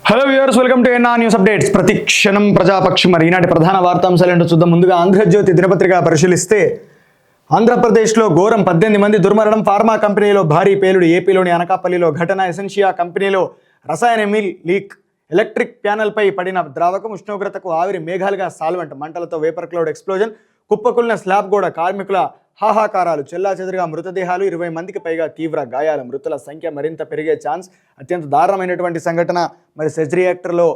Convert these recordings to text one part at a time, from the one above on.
Hello viewers, welcome to NR news updates. ప్రతి క్షణం ప్రజాపక్షం. మరి ఈనాటి ప్రధాన వార్తాంశాలు ఏంటో చూద్దాం. ముందుగా ఆంధ్రజ్యోతి దినపత్రిక పరిశీలిస్తే ఆంధ్రప్రదేశ్లో ఘోరం, 18 మంది దుర్మరణం, ఫార్మా కంపెనీలో భారీ పేలుడు, ఏపీలోని అనకాపల్లిలో ఘటన, ఎసెన్షియా కంపెనీలో రసాయన మిల్ లీక్, ఎలక్ట్రిక్ ప్యానెల్పై పడిన ద్రావకం, ఉష్ణోగ్రతకు ఆవిరి మేఘాలుగా సాల్వెంట్, మంటలతో వేపర్ క్లౌడ్ ఎక్స్ప్లోజన్, కుప్పకులిన స్లాబ్ గోడ, కార్మికుల హాహాకారాలు, చెల్లాచెదురుగా మృతదేహాలు, 20 మందికి పైగా తీవ్ర గాయాలు, మృతుల సంఖ్య మరింత పెరిగే ఛాన్స్. అత్యంత దారుణమైనటువంటి సంఘటన మరి సెజ్ రియాక్టర్లో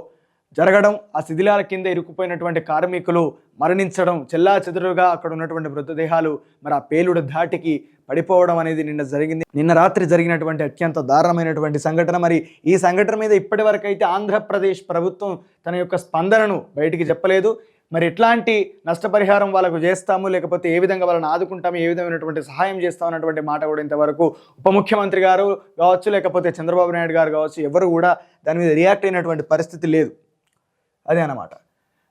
జరగడం, ఆ శిథిలాల కింద ఇరుక్కుపోయినటువంటి కార్మికులు మరణించడం, చెల్లాచెదురుగా అక్కడ ఉన్నటువంటి మృతదేహాలు మరి ఆ పేలుడు ధాటికి పడిపోవడం అనేది నిన్న రాత్రి జరిగినటువంటి అత్యంత దారుణమైనటువంటి సంఘటన. మరి ఈ సంఘటన మీద ఇప్పటి వరకు అయితే ఆంధ్రప్రదేశ్ ప్రభుత్వం తన యొక్క స్పందనను బయటికి చెప్పలేదు. మరి ఎట్లాంటి నష్టపరిహారం వాళ్ళకు చేస్తాము, లేకపోతే ఏ విధంగా వాళ్ళని ఆదుకుంటాము, ఏ విధమైనటువంటి సహాయం చేస్తాం అన్నటువంటి మాట కూడా ఇంతవరకు ఉప ముఖ్యమంత్రి గారు కావచ్చు, లేకపోతే చంద్రబాబు నాయుడు గారు కావచ్చు, ఎవరు కూడా దాని మీద రియాక్ట్ అయినటువంటి పరిస్థితి లేదు. అదే అన్నమాట.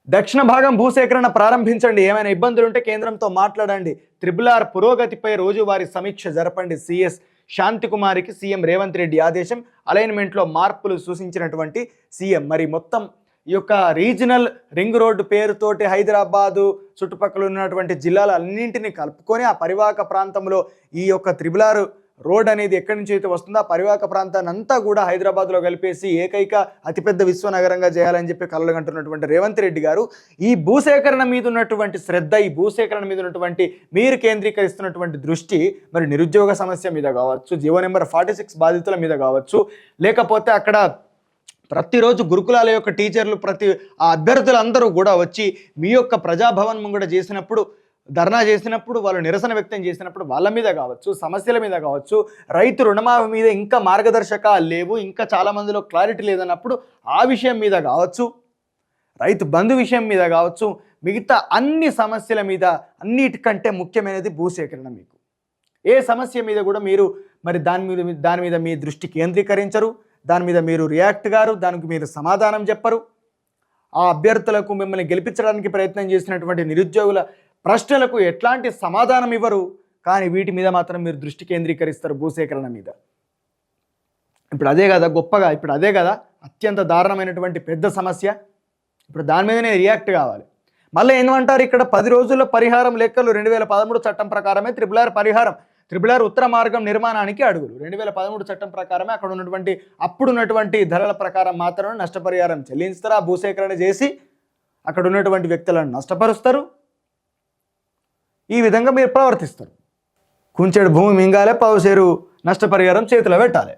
దక్షిణ భాగం భూసేకరణ ప్రారంభించండి, ఏమైనా ఇబ్బందులుంటే కేంద్రంతో మాట్లాడండి, RRR పురోగతిపై రోజువారీ సమీక్ష జరపండి, సిఎస్ శాంతికుమారికి సీఎం రేవంత్ రెడ్డి ఆదేశం, అలైన్మెంట్లో మార్పులు సూచించినటువంటి సీఎం. మరి మొత్తం ఈ యొక్క రీజనల్ రింగ్ రోడ్డు పేరుతోటి హైదరాబాదు చుట్టుపక్కల ఉన్నటువంటి జిల్లాలన్నింటినీ కలుపుకొని ఆ పరివాహక ప్రాంతంలో ఈ యొక్క RRR రోడ్ అనేది ఎక్కడి నుంచి అయితే వస్తుందో ఆ పరివాహక ప్రాంతాన్ని అంతా కూడా హైదరాబాద్లో కలిపేసి ఏకైక అతిపెద్ద విశ్వనగరంగా చేయాలని చెప్పి కలలుగంటున్నటువంటి రేవంత్ రెడ్డి గారు ఈ భూసేకరణ మీద ఉన్నటువంటి శ్రద్ధ, ఈ భూసేకరణ మీద ఉన్నటువంటి మీరు కేంద్రీకరిస్తున్నటువంటి దృష్టి మరి నిరుద్యోగ సమస్య మీద కావచ్చు, జీవో నెంబర్ 46 బాధితుల మీద కావచ్చు, లేకపోతే అక్కడ ప్రతిరోజు గురుకులాల యొక్క టీచర్లు ఆ అభ్యర్థులందరూ కూడా వచ్చి మీ యొక్క ప్రజాభవన్ ముంగడ చేసినప్పుడు, ధర్నా చేసినప్పుడు, వాళ్ళు నిరసన వ్యక్తం చేసినప్పుడు వాళ్ళ మీద కావచ్చు, సమస్యల మీద కావచ్చు, రైతు రుణమాఫీ మీద ఇంకా మార్గదర్శకాలు లేవు, ఇంకా చాలామందిలో క్లారిటీ లేదన్నప్పుడు ఆ విషయం మీద కావచ్చు, రైతు బంధు విషయం మీద కావచ్చు, మిగతా అన్ని సమస్యల మీద అన్నిటికంటే ముఖ్యమైనది భూసేకరణ. మీకు ఏ సమస్య మీద కూడా మీరు మరి దాని మీద మీ దృష్టి కేంద్రీకరించరు, దాని మీద మీరు రియాక్ట్ గారు, దానికి మీరు సమాధానం చెప్పరు. ఆ అభ్యర్థులకు మిమ్మల్ని గెలిపించడానికి ప్రయత్నం చేసినటువంటి నిరుద్యోగుల ప్రశ్నలకు ఎట్లాంటి సమాధానం ఇవ్వరు. కానీ వీటి మీద మాత్రం మీరు దృష్టి కేంద్రీకరిస్తారు, భూసేకరణ మీద. ఇప్పుడు అదే కదా గొప్పగా, ఇప్పుడు అదే కదా అత్యంత దారుణమైనటువంటి పెద్ద సమస్య. ఇప్పుడు దాని మీదనే రియాక్ట్ కావాలి. మళ్ళీ ఏమంటారు, ఇక్కడ 10 రోజుల్లో పరిహారం లెక్కలు, 2013 చట్టం ప్రకారమే RRR పరిహారం, RRR ఉత్తర మార్గం నిర్మాణానికి అడుగులు. 2013 చట్టం ప్రకారమే అక్కడ ఉన్నటువంటి అప్పుడున్నటువంటి ధరల ప్రకారం మాత్రమే నష్టపరిహారం చెల్లిస్తారు. ఆ భూసేకరణ చేసి అక్కడ ఉన్నటువంటి వ్యక్తులను నష్టపరుస్తారు. ఈ విధంగా మీరు ప్రవర్తిస్తారు. కుంచెడు భూమి మింగాలే, పావుసేరు నష్టపరిహారం చేతిలో పెట్టాలి.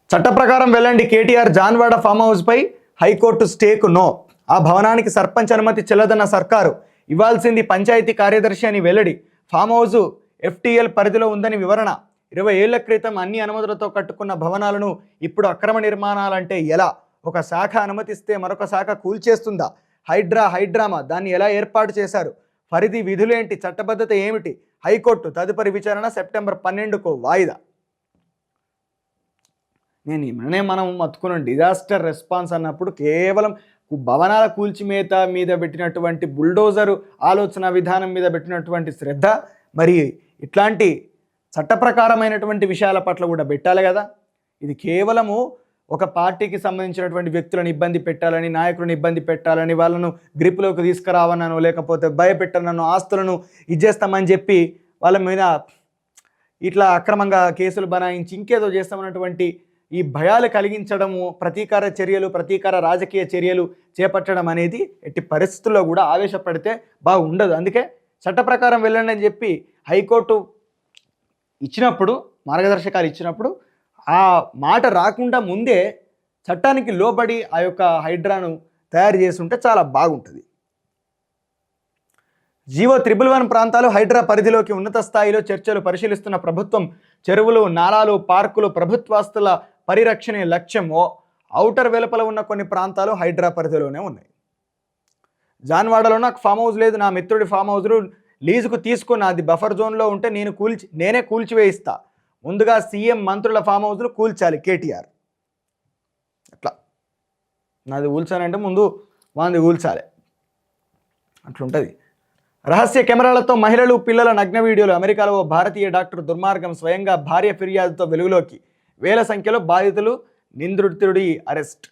చట్ట ప్రకారం వెళ్ళండి. కేటీఆర్ జాన్వాడ ఫామ్ హౌస్పై హైకోర్టు స్టేకు నో, ఆ భవనానికి సర్పంచ్ అనుమతి చెల్లదన్న సర్కారు, ఇవ్వాల్సింది పంచాయతీ కార్యదర్శి అని వెల్లడి. ఫామ్ హౌస్ FTL పరిధిలో ఉందని వివరణ. 20 ఏళ్ల క్రితం అన్ని అనుమతులతో కట్టుకున్న భవనాలను ఇప్పుడు అక్రమ నిర్మాణాలంటే ఎలా? ఒక శాఖ అనుమతిస్తే మరొక శాఖ కూల్చేస్తుందా? హైడ్రామా, దాన్ని ఎలా ఏర్పాటు చేశారు? పరిధి విధులేంటి? చట్టబద్ధత ఏమిటి? హైకోర్టు తదుపరి విచారణ సెప్టెంబర్ 12కు వాయిదా. మనం మత్తుకున్న డిజాస్టర్ రెస్పాన్స్ అన్నప్పుడు కేవలం భవనాల కూల్చిమేత మీద పెట్టినటువంటి బుల్డోజరు ఆలోచన విధానం మీద పెట్టినటువంటి శ్రద్ధ మరి ఇట్లాంటి చట్టప్రకారమైనటువంటి విషయాల పట్ల కూడా పెట్టాలి కదా. ఇది కేవలము ఒక పార్టీకి సంబంధించినటువంటి వ్యక్తులను ఇబ్బంది పెట్టాలని, నాయకులను ఇబ్బంది పెట్టాలని, వాళ్ళను గ్రిప్లోకి తీసుకురావనను, లేకపోతే భయపెట్టనను, ఆస్తులను ఇచ్చేస్తామని చెప్పి వాళ్ళ మీద ఇట్లా అక్రమంగా కేసులు బనాయించి ఇంకేదో చేస్తామన్నటువంటి ఈ భయాలు కలిగించడము, ప్రతీకార రాజకీయ చర్యలు చేపట్టడం అనేది ఎట్టి పరిస్థితుల్లో కూడా ఆవేశపడితే బాగుండదు. అందుకే చట్ట ప్రకారం వెళ్ళండి అని చెప్పి హైకోర్టు ఇచ్చినప్పుడు, మార్గదర్శకాలు ఇచ్చినప్పుడు ఆ మాట రాకుండా ముందే చట్టానికి లోబడి ఆ యొక్క హైడ్రాను తయారు చేసి ఉంటే చాలా బాగుంటుంది. జీవో 111 ప్రాంతాలు హైడ్రా పరిధిలోకి ఉన్నత స్థాయిలో చర్చలు పరిశీలిస్తున్న ప్రభుత్వం. చెరువులు, నాలాలు, పార్కులు ప్రభుత్వాస్తుల పరిరక్షణే లక్ష్యం. ఔటర్ వెలుపల ఉన్న కొన్ని ప్రాంతాలు హైడ్రా పరిధిలోనే ఉన్నాయి. జాన్వాడలో నాకు ఫామ్ హౌస్ లేదు, నా మిత్రుడి ఫామ్ హౌస్లు లీజుకు తీసుకున్న, అది బఫర్ జోన్లో ఉంటే నేనే కూల్చివేయిస్తా. ముందుగా సీఎం మంత్రుల ఫామ్ హౌస్లు కూల్చాలి కేటీఆర్. అట్లా నాది కూల్చానంటే ముందు వాంది కూల్చాలి, అట్లుంటుంది. రహస్య కెమెరాలతో మహిళలు, పిల్లల నగ్న వీడియోలు. అమెరికాలో ఓ భారతీయ డాక్టర్ దుర్మార్గం, స్వయంగా భార్య ఫిర్యాదుతో వెలుగులోకి. వేల సంఖ్యలో బాధితులు, నిందితుడి అరెస్ట్.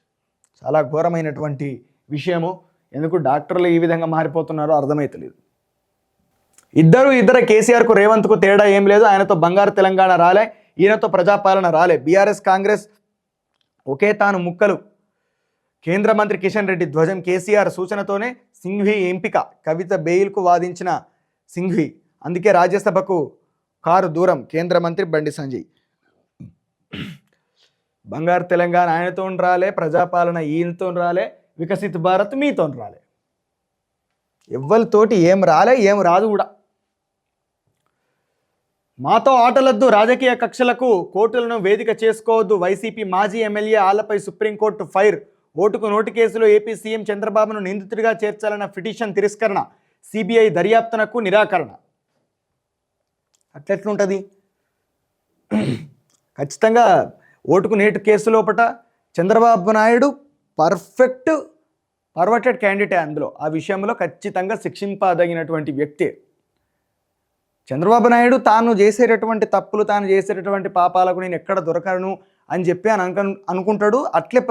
చాలా ఘోరమైనటువంటి విషయము. ఎందుకు డాక్టర్లు ఈ విధంగా మారిపోతున్నారో అర్థమైతలేదు. ఇద్దరు కేసీఆర్కు రేవంత్కు తేడా ఏం లేదు. ఆయనతో బంగారు తెలంగాణ రాలే, ఈయనతో ప్రజాపాలన రాలే. బీఆర్ఎస్ కాంగ్రెస్ ఒకే తాను ముక్కలు. కేంద్ర మంత్రి కిషన్ రెడ్డి ధ్వజం కేసీఆర్ సూచనతోనే సింఘ్వి ఎంపిక. కవిత బెయిల్కు వాదించిన సింఘ్వి, అందుకే రాజ్యసభకు కారు దూరం. కేంద్ర మంత్రి బండి సంజయ్. బంగారు తెలంగాణ ఆయనతో రాలే, ప్రజాపాలన ఈయనతో రాలే, వికసిత్ భారత్ మీతో రాలే. ఎవ్వరితోటి ఏం రాలే, ఏం రాదు కూడా. మాతో ఆటలద్దు, రాజకీయ కక్షలకు కోర్టులను వేదిక చేసుకోవద్దు. వైసీపీ మాజీ ఎమ్మెల్యే ఆళ్లపై సుప్రీంకోర్టు ఫైర్. ఓటుకు నోటు కేసులో ఏపీ సీఎం చంద్రబాబును నిందితుడిగా చేర్చాలన్న పిటిషన్ తిరస్కరణ. సిబిఐ దర్యాప్తునకు నిరాకరణ. అట్లెట్లుంటుంది? ఖచ్చితంగా ఓటుకు నేటు కేసు లోపట చంద్రబాబు నాయుడు పర్వర్టెడ్ క్యాండిడేట్. అందులో ఆ విషయంలో ఖచ్చితంగా శిక్షింపదగినటువంటి వ్యక్తే. చంద్రబాబు నాయుడు తాను చేసేటటువంటి తప్పులు, తాను చేసేటటువంటి పాపాలకు నేను ఎక్కడ దొరకను అని చెప్పి అనుకుంటాడు. అట్లే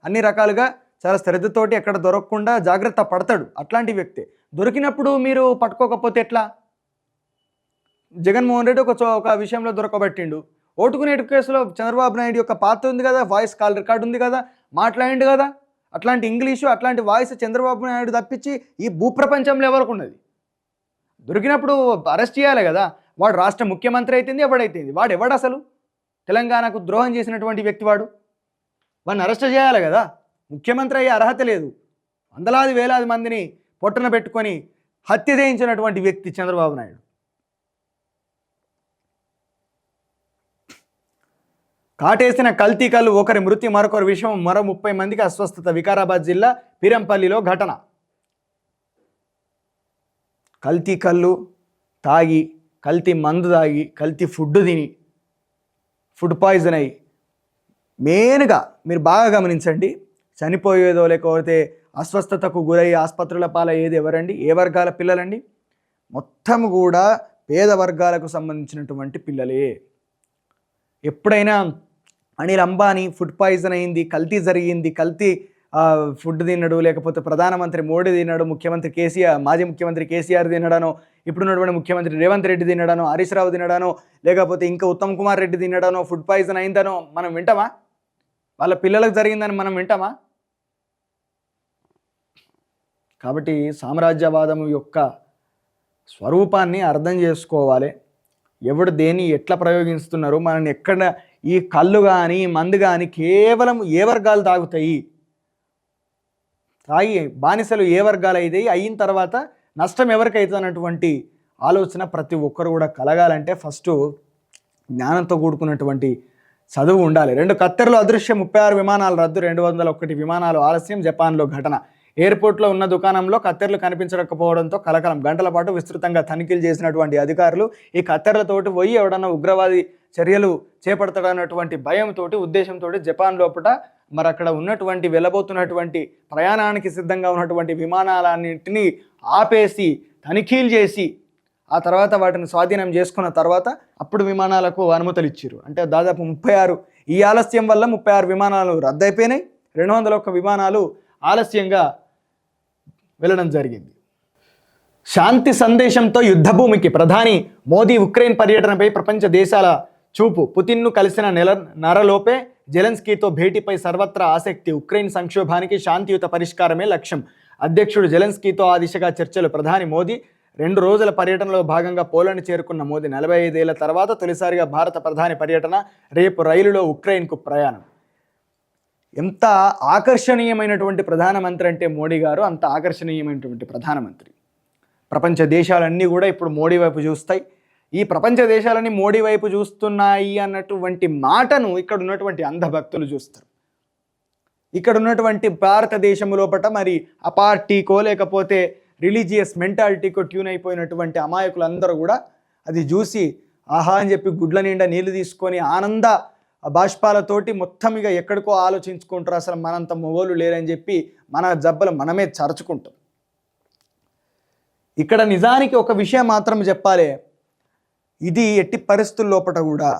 అన్ని రకాలుగా చాలా శ్రద్ధతోటి ఎక్కడ దొరకకుండా జాగ్రత్త పడతాడు. అట్లాంటి వ్యక్తే. దొరికినప్పుడు మీరు పట్టుకోకపోతే ఎట్లా? జగన్మోహన్ రెడ్డి ఒక విషయంలో దొరకబట్టిండు. ఓటుకునేటు కేసులో చంద్రబాబు నాయుడు యొక్క పాత్ర ఉంది కదా, వాయిస్ కాల్ రికార్డు ఉంది కదా, మాట్లాడిండు కదా. అట్లాంటి ఇంగ్లీషు, అట్లాంటి వాయిస్ చంద్రబాబు నాయుడు తప్పించి ఈ భూప్రపంచంలో ఎవరికి ఉన్నది? దొరికినప్పుడు అరెస్ట్ చేయాలి కదా. వాడు రాష్ట్ర ముఖ్యమంత్రి అయితేంది, ఎవడైతేంది, వాడు ఎవడు అసలు? తెలంగాణకు ద్రోహం చేసినటువంటి వ్యక్తి వాడిని అరెస్ట్ చేయాలి కదా. ముఖ్యమంత్రి అయ్యే అర్హత లేదు. వందలాది వేలాది మందిని పొట్టన పెట్టుకొని హత్య చేయించినటువంటి వ్యక్తి చంద్రబాబు నాయుడు. కాటేసిన కల్తీ కళ్ళు, ఒకరి మృతి, మరొకరి విషయం, మరో 30 మందికి అస్వస్థత. వికారాబాద్ జిల్లా పీరంపల్లిలో ఘటన. కల్తీ కళ్ళు తాగి, కల్తీ మందు తాగి, కల్తీ ఫుడ్ తిని ఫుడ్ పాయిజన్ అయ్యి, మెయిన్గా మీరు బాగా గమనించండి, చనిపోయేదో లేకపోతే అస్వస్థతకు గురయ్యి ఆసుపత్రుల పాలయ్యేది ఎవరండి? ఏ వర్గాల పిల్లలండి? మొత్తం కూడా పేద వర్గాలకు సంబంధించినటువంటి పిల్లలే. ఎప్పుడైనా అనిల్ అంబానీ ఫుడ్ పాయిజన్ అయింది, కల్తీ జరిగింది, కల్తీ ఫుడ్ తిన్నాడు, లేకపోతే ప్రధానమంత్రి మోడీ తిన్నాడు, ముఖ్యమంత్రి కేసీఆర్, మాజీ ముఖ్యమంత్రి కేసీఆర్ తినడానో, ఇప్పుడున్నటువంటి ముఖ్యమంత్రి రేవంత్ రెడ్డి తినడానో, హరీష్ రావు తినడానో, లేకపోతే ఇంకా ఉత్తమ్ కుమార్ రెడ్డి తినడానో ఫుడ్ పాయిజన్ అయిందనో మనం వింటామా? వాళ్ళ పిల్లలకు జరిగిందని మనం వింటామా? కాబట్టి సామ్రాజ్యవాదం యొక్క స్వరూపాన్ని అర్థం చేసుకోవాలి. ఎవడు దేన్ని ఎట్లా ప్రయోగిస్తున్నారు, మనల్ని ఎక్కడ ఈ కళ్ళు కానీ మందు కానీ కేవలం ఏ వర్గాలు తాగుతాయి, తాగి బానిసలు ఏ వర్గాలు అయితే అయిన తర్వాత నష్టం ఎవరికైతే అన్నటువంటి ఆలోచన ప్రతి ఒక్కరు కూడా కలగాలంటే ఫస్ట్ జ్ఞానంతో కూడుకున్నటువంటి చదువు ఉండాలి. 2 కత్తెరలు అదృశ్యం, 36 విమానాలు రద్దు, 201 విమానాలు ఆలస్యం. జపాన్లో ఘటన. ఎయిర్పోర్ట్లో ఉన్న దుకాణంలో కత్తెరలు కనిపించకపోవడంతో కలకలం. గంటల పాటు విస్తృతంగా తనిఖీలు చేసినటువంటి అధికారులు ఈ కత్తెరలతోటి పోయి ఎవడన్నా ఉగ్రవాది చర్యలు చేపడతాడన్నటువంటి భయంతో, ఉద్దేశంతో జపాన్ లోపల మరి అక్కడ ఉన్నటువంటి వెళ్ళబోతున్నటువంటి ప్రయాణానికి సిద్ధంగా ఉన్నటువంటి విమానాలన్నింటినీ ఆపేసి తనిఖీలు చేసి ఆ తర్వాత వాటిని స్వాధీనం చేసుకున్న తర్వాత అప్పుడు విమానాలకు అనుమతులు ఇచ్చారు. అంటే దాదాపు 36 ఈ ఆలస్యం వల్ల 36 విమానాలు రద్దయిపోయినాయి. 201 విమానాలు ఆలస్యంగా వెళ్ళడం జరిగింది. శాంతి సందేశంతో యుద్ధభూమికి. ప్రధాని మోదీ ఉక్రెయిన్ పర్యటనపై ప్రపంచ దేశాల చూపు. పుతిన్ను కలిసిన నెలలోపే జెలెన్స్కీతో భేటీపై సర్వత్రా ఆసక్తి. ఉక్రెయిన్ సంక్షోభానికి శాంతియుత పరిష్కారమే లక్ష్యం. అధ్యక్షుడు జెలెన్స్కీతో ఆ దిశగా చర్చలు. ప్రధాని మోదీ 2 రోజుల పర్యటనలో భాగంగా పోలాండ్ చేరుకున్న మోదీ 45 ఏళ్ల తర్వాత తొలిసారిగా భారత ప్రధాని పర్యటన. రేపు రైలులో ఉక్రెయిన్కు ప్రయాణం. ఎంత ఆకర్షణీయమైనటువంటి ప్రధానమంత్రి అంటే మోడీ గారు, అంత ఆకర్షణీయమైనటువంటి ప్రధానమంత్రి. ప్రపంచ దేశాలన్నీ కూడా ఇప్పుడు మోడీ వైపు చూస్తాయి. ఈ ప్రపంచ దేశాలన్నీ మోడీ వైపు చూస్తున్నాయి అన్నటువంటి మాటను ఇక్కడ ఉన్నటువంటి అంధభక్తులు చూస్తారు. ఇక్కడ ఉన్నటువంటి భారతదేశం లోపల మరి ఆ పార్టీకో లేకపోతే రిలీజియస్ మెంటాలిటీకో ట్యూన్ అయిపోయినటువంటి అమాయకులందరూ కూడా అది చూసి ఆహా అని చెప్పి గుడ్ల నిండా నీళ్లు తీసుకొని ఆనంద బాష్పాలతోటి మొత్తం ఇక ఎక్కడికో ఆలోచించుకుంటారు. అసలు మనంత మొగోళ్ళు లేరని చెప్పి మన జబ్బలు మనమే చరుచుకుంటాం. ఇక్కడ నిజానికి ఒక విషయం మాత్రం చెప్పాలి, ఇది ఎట్టి పరిస్థితుల లోపల కూడా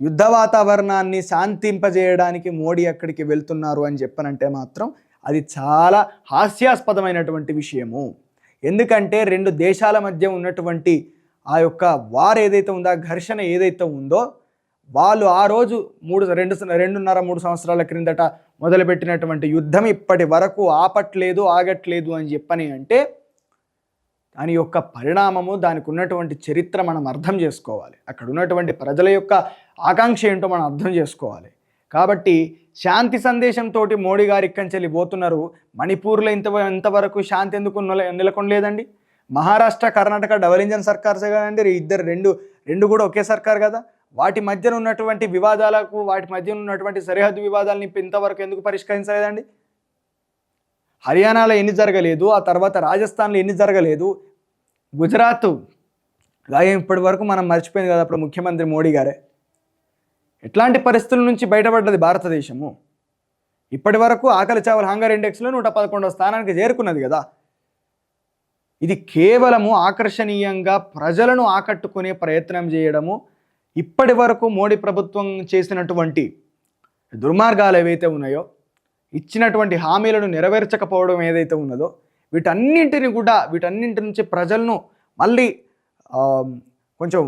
యుద్ధ వాతావరణాన్ని శాంతింపజేయడానికి మోడీ అక్కడికి వెళ్తున్నారు అని చెప్పనంటే మాత్రం అది చాలా హాస్యాస్పదమైనటువంటి విషయము. ఎందుకంటే రెండు దేశాల మధ్య ఉన్నటువంటి ఆ యొక్క వార్ ఏదైతే ఉందో, ఆ ఘర్షణ ఏదైతే ఉందో, వాళ్ళు ఆ రోజు 2.5-3 సంవత్సరాల క్రిందట మొదలుపెట్టినటువంటి యుద్ధం ఇప్పటి వరకు ఆగట్లేదు అని చెప్పని అంటే దాని యొక్క పరిణామము, దానికి ఉన్నటువంటి చరిత్ర మనం అర్థం చేసుకోవాలి. అక్కడ ఉన్నటువంటి ప్రజల యొక్క ఆకాంక్ష ఏంటో మనం అర్థం చేసుకోవాలి. కాబట్టి శాంతి సందేశంతో మోడీ గారు ఇక్కడి పోతున్నారు. మణిపూర్లో ఇంతవరకు శాంతి ఎందుకు నెలకొనలేదండి? మహారాష్ట్ర, కర్ణాటక డబుల్ ఇంజన్ సర్కార్సే కదండి, రెండు కూడా ఒకే సర్కార్ కదా. వాటి మధ్యన ఉన్నటువంటి వివాదాలకు, వాటి మధ్య ఉన్నటువంటి సరిహద్దు వివాదాలని ఇంతవరకు ఎందుకు పరిష్కరించలేదండి? హర్యానాలో ఎన్ని జరగలేదు, ఆ తర్వాత రాజస్థాన్లో ఎన్ని జరగలేదు, గుజరాత్ ఇప్పటి వరకు మనం మర్చిపోయింది కదా అప్పుడు ముఖ్యమంత్రి మోడీ గారే. ఎట్లాంటి పరిస్థితుల నుంచి బయటపడ్డది భారతదేశము? ఇప్పటి వరకు ఆకలి చావల హంగర్ ఇండెక్స్లో 111వ స్థానానికి చేరుకున్నది కదా. ఇది కేవలము ఆకర్షణీయంగా ప్రజలను ఆకట్టుకునే ప్రయత్నం చేయడము, ఇప్పటి వరకు మోడీ ప్రభుత్వం చేసినటువంటి దుర్మార్గాలు ఏవైతే ఉన్నాయో, ఇచ్చినటువంటి హామీలను నెరవేర్చకపోవడం ఏదైతే ఉన్నదో, వీటన్నింటి నుంచి ప్రజలను మళ్ళీ కొంచెం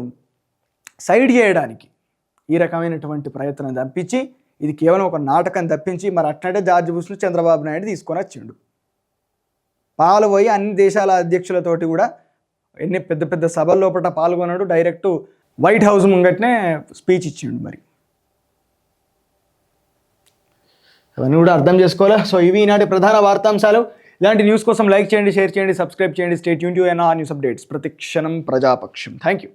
సైడ్ చేయడానికి ఈ రకమైనటువంటి ప్రయత్నం తప్పించి, ఇది కేవలం ఒక నాటకం తప్పించి, మరి అట్లంటే జార్జ్ బుష్ను చంద్రబాబు నాయుడు తీసుకొని వచ్చిండు. పాల్గొయి అన్ని దేశాల అధ్యక్షులతోటి కూడా ఎన్ని పెద్ద పెద్ద సభల లోపల పాల్గొన్నాడు. డైరెక్ట్ వైట్ హౌస్ ముంగట్నే స్పీచ్ ఇచ్చిండు. మరి అవన్నీ కూడా అర్థం చేసుకోవాలా. సో ఇవి ఈనాటి ప్రధాన వార్తాంశాలు. ఇలాంటి న్యూస్ కోసం లైక్ చేయండి, షేర్ చేయండి, సబ్స్క్రైబ్ చేయండి. Stay tune to NR news updates. ప్రతిక్షణం ప్రజాపక్షం. Thank you.